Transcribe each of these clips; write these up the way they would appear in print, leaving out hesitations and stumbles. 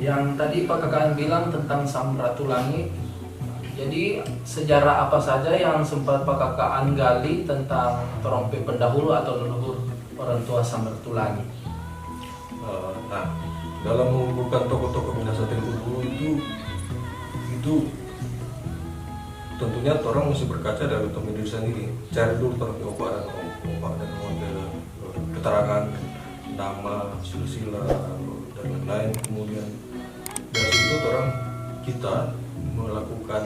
Yang tadi Pak Kakak bilang tentang Samratulangi, jadi sejarah apa saja yang sempat Pak Kakak gali tentang torompe pendahulu atau leluhur orang tua Samratulangi? Nah, dalam mengumpulkan tokoh-tokoh Minahasa Tempo dulu itu tentunya orang mesti berkaca dari diri sendiri. Cari dulu torompe opa dan model keterangan nama, silsilah dan lain-lain. Kemudian dari situ kita melakukan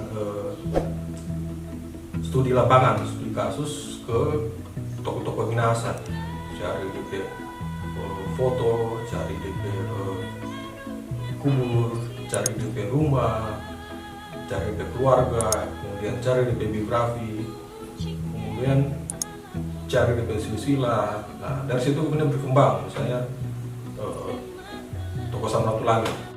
studi lapangan, studi kasus ke tokoh-tokoh Minahasa, cari DP foto, cari DP kubur, cari DP rumah, cari DP keluarga, kemudian cari DP biografi, kemudian cari DP silsilah. Nah, dari situ kemudian berkembang misalnya tokoh Samratulangi.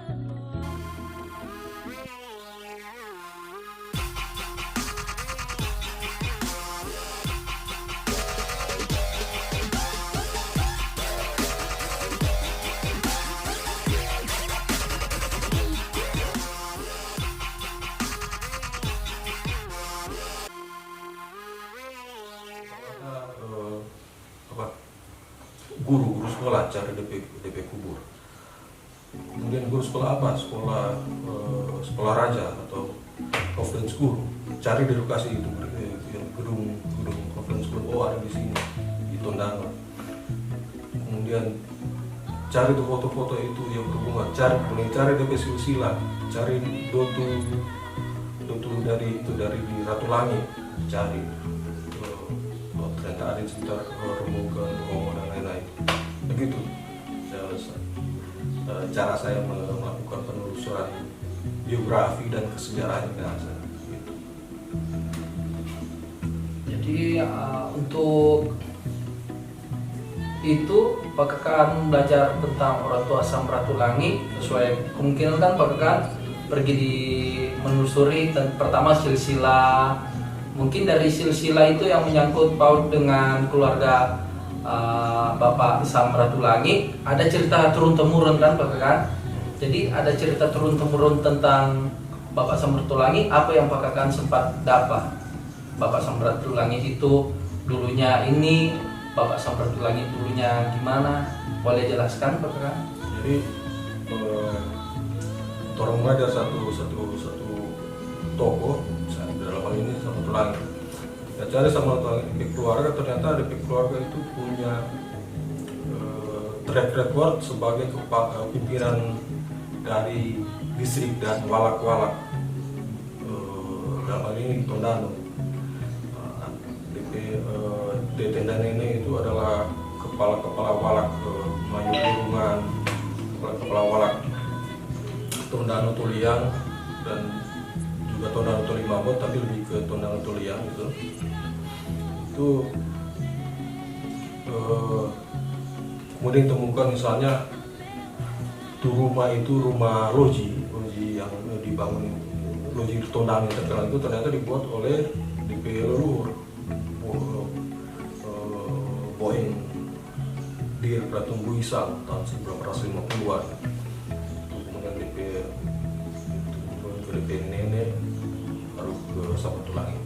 Guru sekolah cari DP kubur. Kemudian guru sekolah apa? Sekolah raja atau conference school. Cari di lokasi itu, gedung conference school. Oh, ada di sini di Tondano. Kemudian cari tuh foto-foto itu yang berhubungan. Cari DP silsilah. Cari dotu dari di Ratulangi. Cari. Ternyata ada di sekitar Romogan, Romo dan lain-lain. Begitu cara saya melakukan penelusuran biografi dan kesejarahan Minahasa. Gitu. Jadi untuk itu Pak Kakak belajar tentang orang tua Samratulangi sesuai kemungkinan kan Pak Kakak pergi menelusuri pertama silsilah. Mungkin dari silsilah itu yang menyangkut paut dengan keluarga Bapak Samratulangi, ada cerita turun-temurun kan Pak Kakak? Jadi ada cerita turun-temurun tentang Bapak Samratulangi, apa yang Pak Kakak sempat dapat? Bapak Samratulangi itu dulunya ini, Bapak Samratulangi dulunya gimana? Boleh jelaskan Pak Kakak? Jadi orang mulai dari satu tokoh, dalam hal ini Samratulangi. Ya, cari Samratulangi di keluarga, ternyata di keluarga itu punya track record sebagai pimpinan dari distrik dan walak-walak dalam hal ini Tondano. DP Tendane itu adalah kepala walak Melayu Burungan, kepala walak Tondano Tuliang dan juga Tondano Tolimabot, tapi lebih ke Tondano Tuliang itu kemudian ditemukan misalnya rumah loji yang dibangun, loji Tondano yang terkenal itu ternyata dibuat oleh DP leluhur Boeing Dir Pratumbu Isang tahun 1950-an. Kemudian DP nenek baru ke Samratulangi.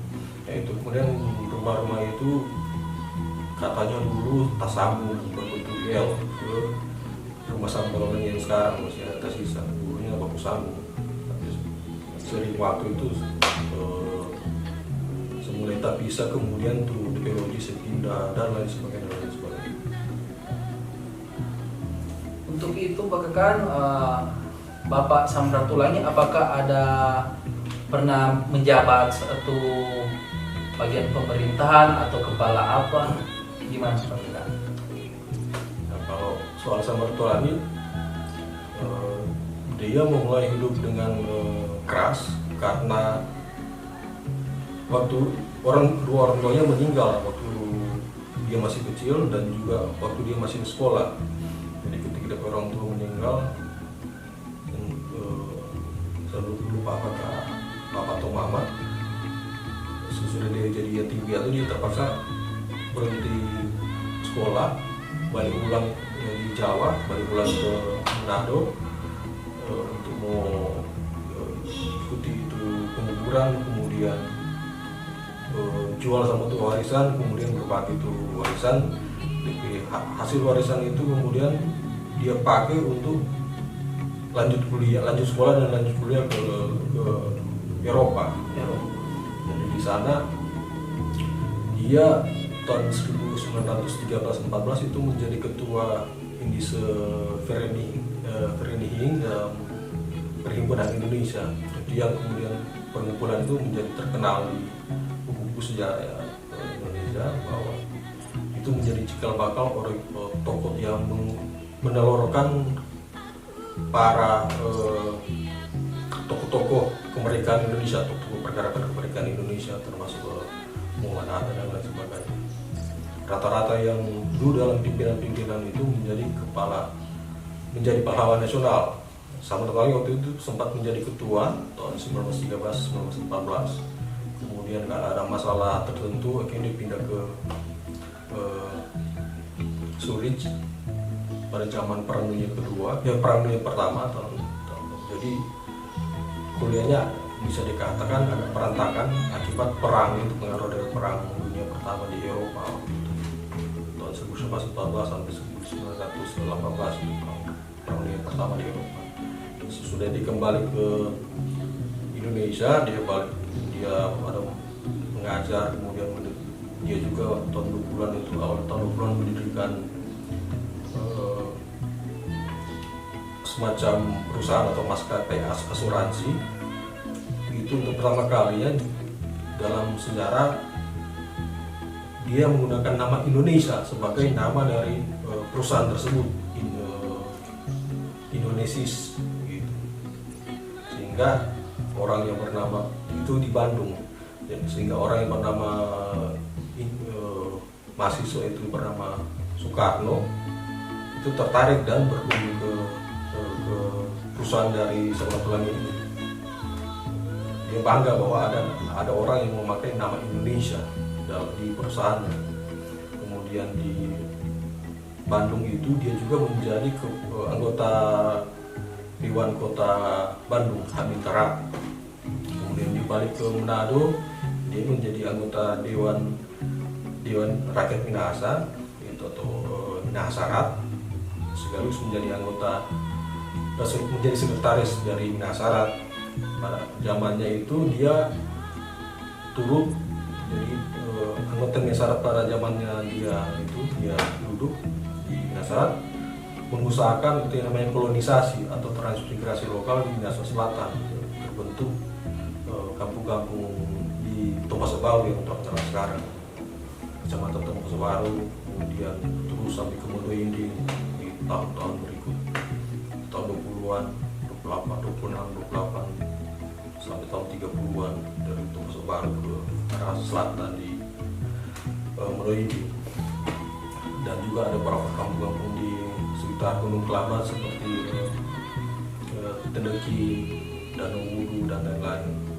Yaitu kemudian rumah-rumah itu katanya dulu Tasamu berbentuk L ke rumah Samratulangi yang sekarang masih ada tersisa. Dulunya Baku Samu. Sering waktu itu semula tak bisa, kemudian tuh DPOJ sepindah dan lain sebagainya. Untuk itu Pak Kakak, Bapak Samratulangi apakah ada pernah menjabat satu bagian pemerintahan atau kepala apa? Gimana Pak Kakak? Nah, kalau soal Samratulangi, dia memulai hidup dengan keras karena waktu dua orang tuanya meninggal waktu dia masih kecil dan juga waktu dia masih di sekolah. Jadi ketika orang tua meninggal, saya lupa apakah bapak atau mama, sesudah dia jadi yatim piatu dia terpaksa berhenti sekolah, balik ulang di Jawa, balik ulang ke Manado, untuk mau ikuti itu penguburan, kemudian jual sama tuh warisan, kemudian berbagi tuh warisan. Hasil warisan itu kemudian dia pakai untuk lanjut sekolah dan lanjut kuliah ke Eropa. Jadi di sana dia tahun 1913-14 itu menjadi ketua Indische Vereniging dalam Perhimpunan Indonesia. Jadi yang kemudian perkumpulan itu menjadi terkenal di buku sejarah Indonesia, bahwa itu menjadi cikal bakal tokoh yang menelurkan para tokoh-tokoh kemerdekaan Indonesia, tokoh pergerakan kemerdekaan Indonesia, termasuk Muhammad Hatta dan lain sebagainya. Rata-rata yang dulu dalam pimpinan-pimpinan itu menjadi pahlawan nasional. Sama sekali waktu itu sempat menjadi ketua tahun 1913-1914. Kemudian karena ada masalah tertentu akhirnya dipindah ke Zurich pada zaman Perang Dunia Pertama. Jadi kuliahnya bisa dikatakan ada perantakan akibat perang, itu pengaruh dari Perang Dunia Pertama di Eropa tahun 1914 sampai 1918 itu Perang Dunia Pertama di Eropa. Sudah dikembali ke Indonesia, dia ada mengajar, kemudian dia juga tahun 20-an itu awal tahun 20-an mendirikan semacam perusahaan atau maskapai asuransi. Itu untuk pertama kalinya dalam sejarah dia menggunakan nama Indonesia sebagai nama dari perusahaan tersebut, Indonesis gitu. Sehingga orang yang bernama itu di Bandung, sehingga orang yang bernama mahasiswa itu bernama Soekarno itu tertarik dan berkunjung ke perusahaan dari Samratulangi ini. Dia bangga bahwa ada orang yang memakai nama Indonesia di perusahaannya. Kemudian di Bandung itu dia juga menjadi anggota Dewan Kota Bandung, Hamintara. Kemudian dibalik ke Manado, dia menjadi anggota Dewan Rakyat Minahasa atau Minasarat, sekaligus menjadi sekretaris dari Minasarat. Pada zamannya itu dia turut jadi anggota Minasarat. Pada zamannya dia duduk di Minasarat, mengusahakan itu yang namanya kolonisasi atau transmigrasi lokal di Minahasa Selatan. Terbentuk kampung-kampung di Topaso Baru yang terkenal sekarang, Kecamatan Topaso Baru, kemudian terus sampai ke Modo Inding di tahun-tahun berikut, tahun 20-an, 26, 28 sampai tahun 30-an, dari Topaso Baru ke arah selatan di Modo Inding. Dan juga ada beberapa kampung-kampung di sekitar Gunung Kelaba seperti Tendeki, Danau Wudu dan lain-lain.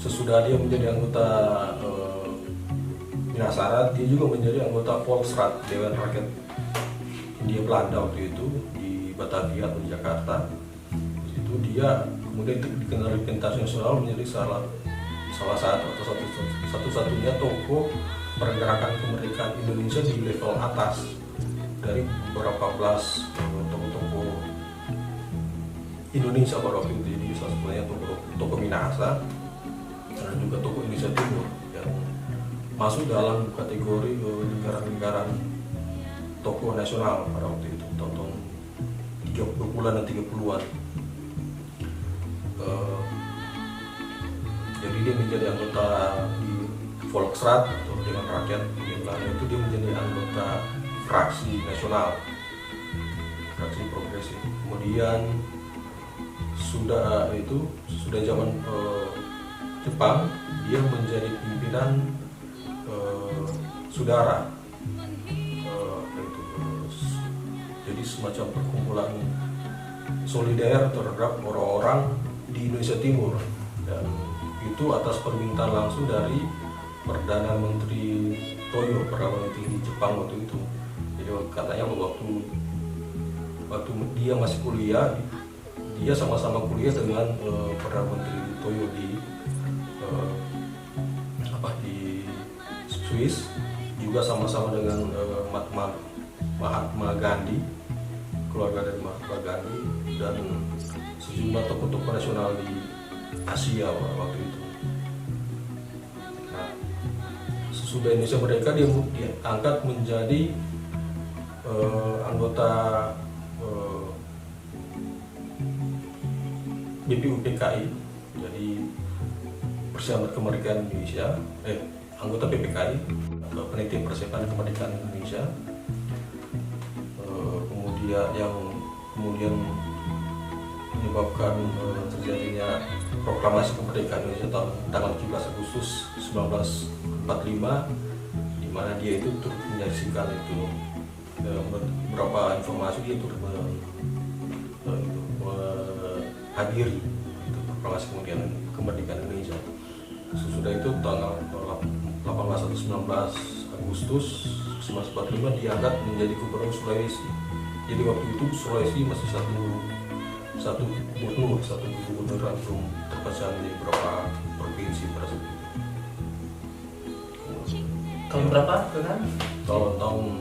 Sesudah dia menjadi anggota Minasarat, dia juga menjadi anggota Volksraad, Dewan Rakyat Hindia Belanda waktu itu di Batavia atau di Jakarta. Di situ dia kemudian dikenal di pentas nasional, menjadi salah satu atau satu-satunya tokoh pergerakan kemerdekaan Indonesia di level atas dari beberapa belas tokoh-tokoh Indonesia pada waktu itu. Jadi salah satunya tokoh Minahasa dan juga tokoh Indonesia Timur yang masuk dalam kategori lingkaran-lingkaran tokoh nasional pada waktu itu, tahun 20-an dan 30-an. Jadi dia menjadi anggota di Volksraad atau Dewan Rakyat Hindia Belanda, itu dia menjadi anggota fraksi nasional, fraksi progresif. Kemudian sudah zaman Jepang, dia menjadi pimpinan Sudara, jadi semacam perkumpulan solider terhadap orang-orang di Indonesia Timur, dan itu atas permintaan langsung dari Perdana Menteri Toyo, Perdana Menteri di Jepang waktu itu. Jadi katanya waktu waktu dia masih kuliah, dia sama-sama kuliah dengan Perdana Menteri Toyo di Swiss, juga sama-sama dengan Mahatma Gandhi, keluarga dari Mahatma Gandhi, dan sejumlah tokoh-tokoh nasional di Asia waktu itu. Nah, sesudah Indonesia merdeka dia diangkat menjadi anggota BPUPKI, jadi Persiapan Kemerdekaan Indonesia, anggota PPKI, Panitia Persiapan Kemerdekaan Indonesia. Kemudian menyebabkan terjadinya proklamasi kemerdekaan Indonesia tanggal 17 Agustus 1945, di mana dia itu turut menyaksikan itu beberapa informasi, dia turut menghadiri itu proklamasi kemerdekaan Indonesia. Sesudah itu tanggal 18 atau 19 Agustus 1945 diangkat menjadi gubernur Sulawesi. Jadi waktu itu Sulawesi masih satu gubernur belum terpecah menjadi beberapa provinsi pada saat itu. Tahun berapa kan? Tahun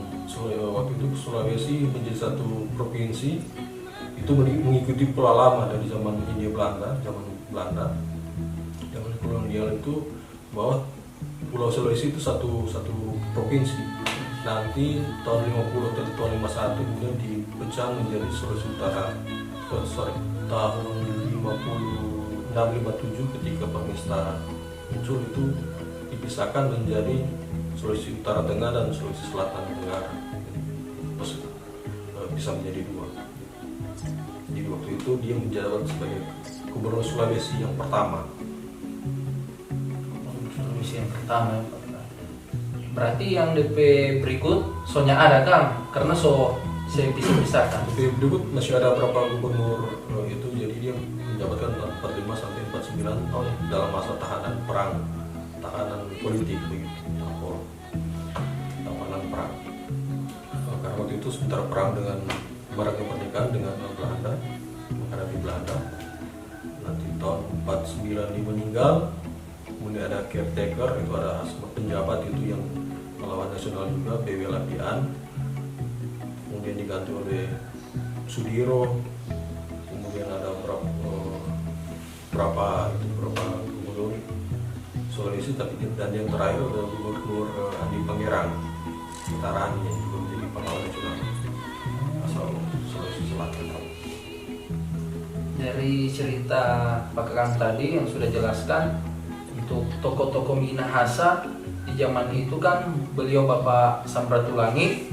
waktu itu Sulawesi menjadi satu provinsi, itu mengikuti pola lama dari zaman Hindia Belanda, zaman kolonial itu, bahwa Pulau Sulawesi itu satu provinsi. Nanti tahun 50 atau tahun 51 kemudian dipecah menjadi Sulawesi Utara. Tahun 56-57 ketika Pangesta muncul, itu dipisahkan menjadi Sulawesi Utara Tengah dan Sulawesi Selatan Tenggara. Terus bisa menjadi dua. Jadi waktu itu dia menjabat sebagai gubernur Sulawesi yang pertama. Sulawesi yang pertama. Berarti yang DP berikut soalnya ada kan? Karena saya bisa pisahkan. DP berikut masih ada berapa gubernur itu, jadi dia menjabatkan 45 sampai 49 dalam masa tahanan politik begitu, tahanan perang. Karena waktu itu sebentar perang dengan Barat Kemerdekaan dengan Belanda, menghadapi Belanda. Nanti tahun 49 dia meninggal. Kemudian ada caretaker, itu ada penjabat itu yang melawan nasional juga, B.W. Lapian. Kemudian diganti oleh Sudiro. Kemudian ada berapa gubernur Sulawesi, dan yang terakhir adalah gubernur Andi Pangerang Utarani, yang juga menjadi pahlawan nasional asal Sulawesi Selatan. Dari cerita Pak Kakang tadi yang sudah jelaskan, untuk tokoh-tokoh Minahasa di zaman itu kan beliau Bapak Samratulangi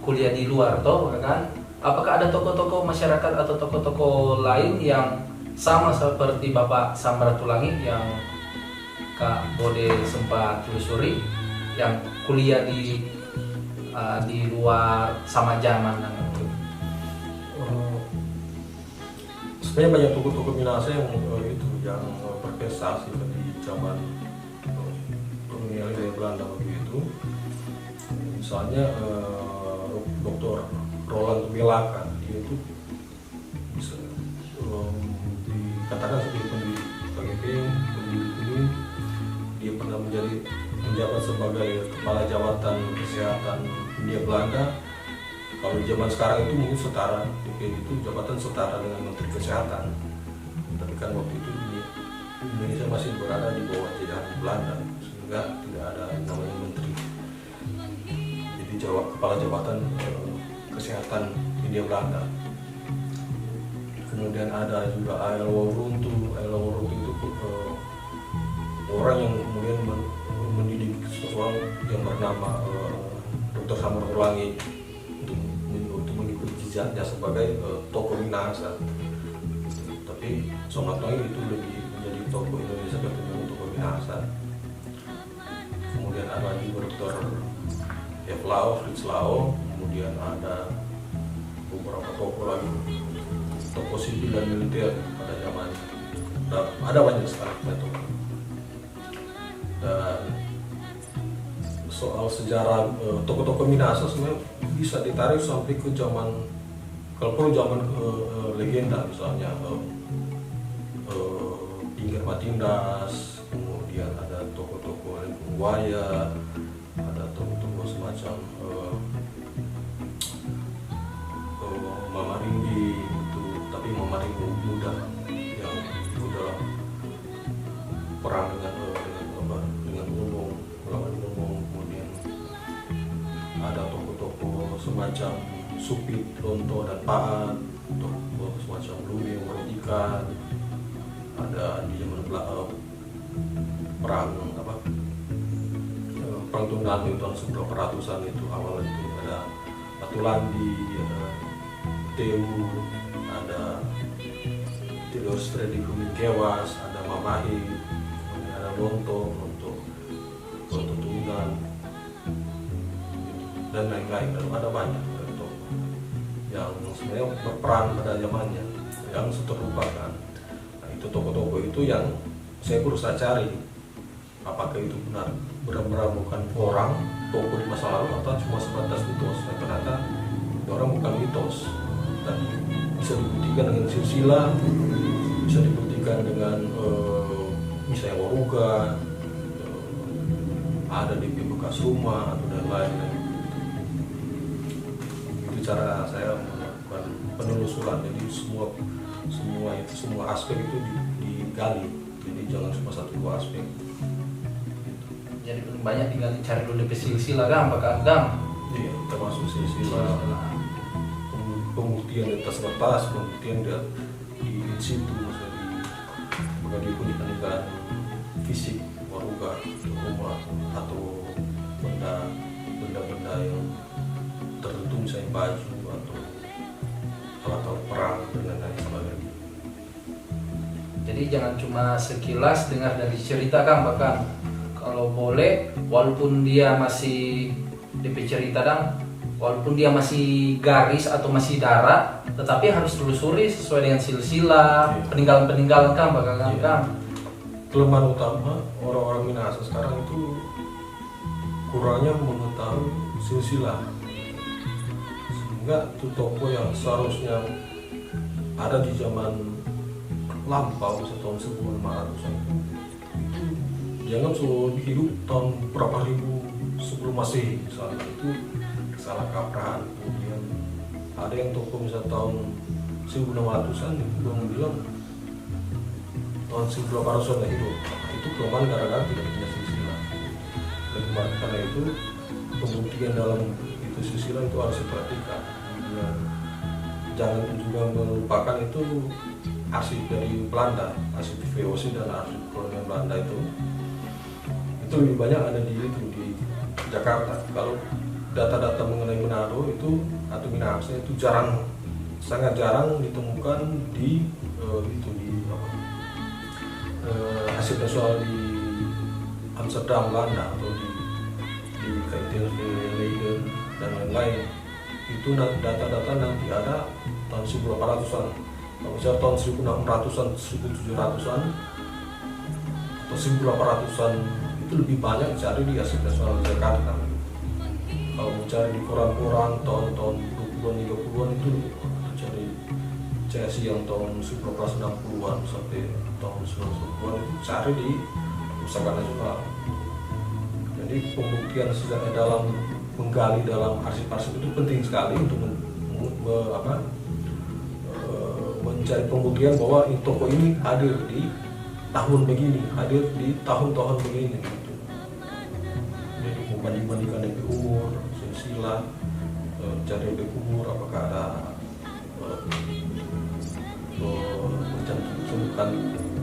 kuliah di luar toh kan. Apakah ada tokoh-tokoh masyarakat atau tokoh-tokoh lain yang sama seperti Bapak Samratulangi yang Kak Bode sempat telusuri, yang kuliah di luar sama zaman itu? Sebenarnya banyak tokoh-tokoh Minahasa yang berprestasi di zaman kolonial dari Belanda waktu itu. Misalnya Dr. Roland Melaka, dia itu bisa dikatakan sebagai pendiri KGB, pendiri ini. Dia pernah menjabat sebagai kepala jabatan kesehatan Hindia Belanda. Kalau di zaman sekarang itu mungkin setara, itu jabatan setara dengan Menteri Kesehatan. Tapi kan waktu itu Indonesia masih berada di bawah jajahan Belanda, sehingga tidak ada yang namanya menteri. Jadi kepala jabatan kesehatan Hindia Belanda. Kemudian ada juga A.L. Wauruntu. A.L. Wauruntu itu orang yang kemudian mendidik seseorang yang bernama Dr. Samratulangi untuk mengikuti jejaknya sebagai tokoh Minahasa. Tapi Samratulangi itu lebih menjadi tokoh Indonesia ketimbang tokoh Minahasa. Kemudian ada juga Dr. F. Lao, Fritz Lao. Kemudian ada beberapa tokoh lagi, tokoh sipil dan militer pada zaman. Ada banyak sekali tokoh. Dan soal sejarah tokoh-tokoh Minahasa sebenarnya bisa ditarik sampai ke zaman Kalau perlu zaman legenda misalnya Pinggir Matindas, kemudian ada toko-toko Lengkung Buaya, ada toko-toko semacam Mama Ringgi itu, tapi Mama Ringgi muda yang ikut dalam perang dengan Umum, melawan Umum. Kemudian ada toko-toko semacam Supit, Lonto dan Paat, toko semacam Lumi yang ikan. Ada di zaman perang Tunggal itu tahun 1900-an itu awal itu ada Batu Landi, ada Teu, ada Theodor Stredi Kuming Kewas, ada Mamahi, ada Lonto Tunggal dan lain-lain. Dan ada banyak toko yang sebenarnya berperan pada zamannya yang terlupakan. Nah, itu toko-toko itu yang saya berusaha cari apakah itu benar-benar bukan orang toko di masa lalu atau cuma sebatas mitos. Dan ternyata orang bukan mitos, dan bisa dibuktikan dengan silsilah, bisa dibuktikan dengan misalnya waruga, ada di bekas rumah atau dan lain-lain. Itu cara saya melakukan penelusuran. Jadi semua aspek itu digali. Jadi jangan cuma satu dua aspek. Jadi banyak tinggal cari dulu di silsilah kan, apakah Gam? Iya, termasuk silsilah pembuktian di atas kertas, pembuktian di situ, misalnya di peninggalan fisik waruga, rumah atau benda-benda yang tertentu, misalnya baju atau alat-alat perang dan lain sebagainya. Jadi jangan cuma sekilas dengar dari cerita kan, bahkan kalau boleh walaupun dia masih DP cerita dan walaupun dia masih garis atau masih darat, tetapi harus telusuri sesuai dengan silsilah, peninggalan-peninggalan kan, bakal kan. Kelemahan utama orang-orang Minahasa sekarang itu kurangnya mengetahui silsilah, sehingga itu toko yang seharusnya ada di zaman lampau, tahun 1500-an itu dianggap selalu hidup tahun berapa ribu sebelum Masehi misalnya, itu salah kaprah. Kemudian ada yang toko misalnya tahun 1600-an itu belum bilang tahun 1800-an hidup. Itu kelemahan gara-gara tidak punya silsilah. Dan karena itu pembuktian dalam itu silsilah itu harus diperhatikan. Dan jangan juga melupakan itu arsip dari Belanda, arsip VOC dan arsip kolonial Belanda itu lebih banyak ada di Jakarta. Kalau data-data mengenai Manado itu atau Minahasa itu sangat jarang ditemukan di hasil nasional di Amsterdam Belanda atau di Leiden dan lain-lain. Itu data-data nanti ada tahun 1800-an. Kalau misalnya tahun 1600-an, 1700-an atau 1800-an itu lebih banyak cari di Arsip Nasional Jakarta. Kalau mencari di koran-koran tahun-tahun 20-an, 30-an itu cari CSI yang tahun 1960-an sampai tahun 1990-an itu cari di Pusaka Nasional. Jadi pembuktian sejarah dalam menggali dalam arsip-arsip itu penting sekali untuk mencari pembuktian bahwa toko ini hadir di tahun begini, hadir di tahun-tahun begini gitu. Jadi membanding-bandingkan DP umur, silsilah, cari DP umur, apakah ada mencantumkan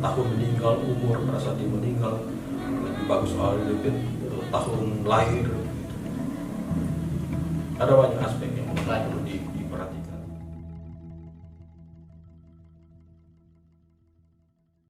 tahun meninggal, umur pada saat dia meninggal, lebih bagus soal DP tahun lahir gitu. Ada banyak aspek yang perlu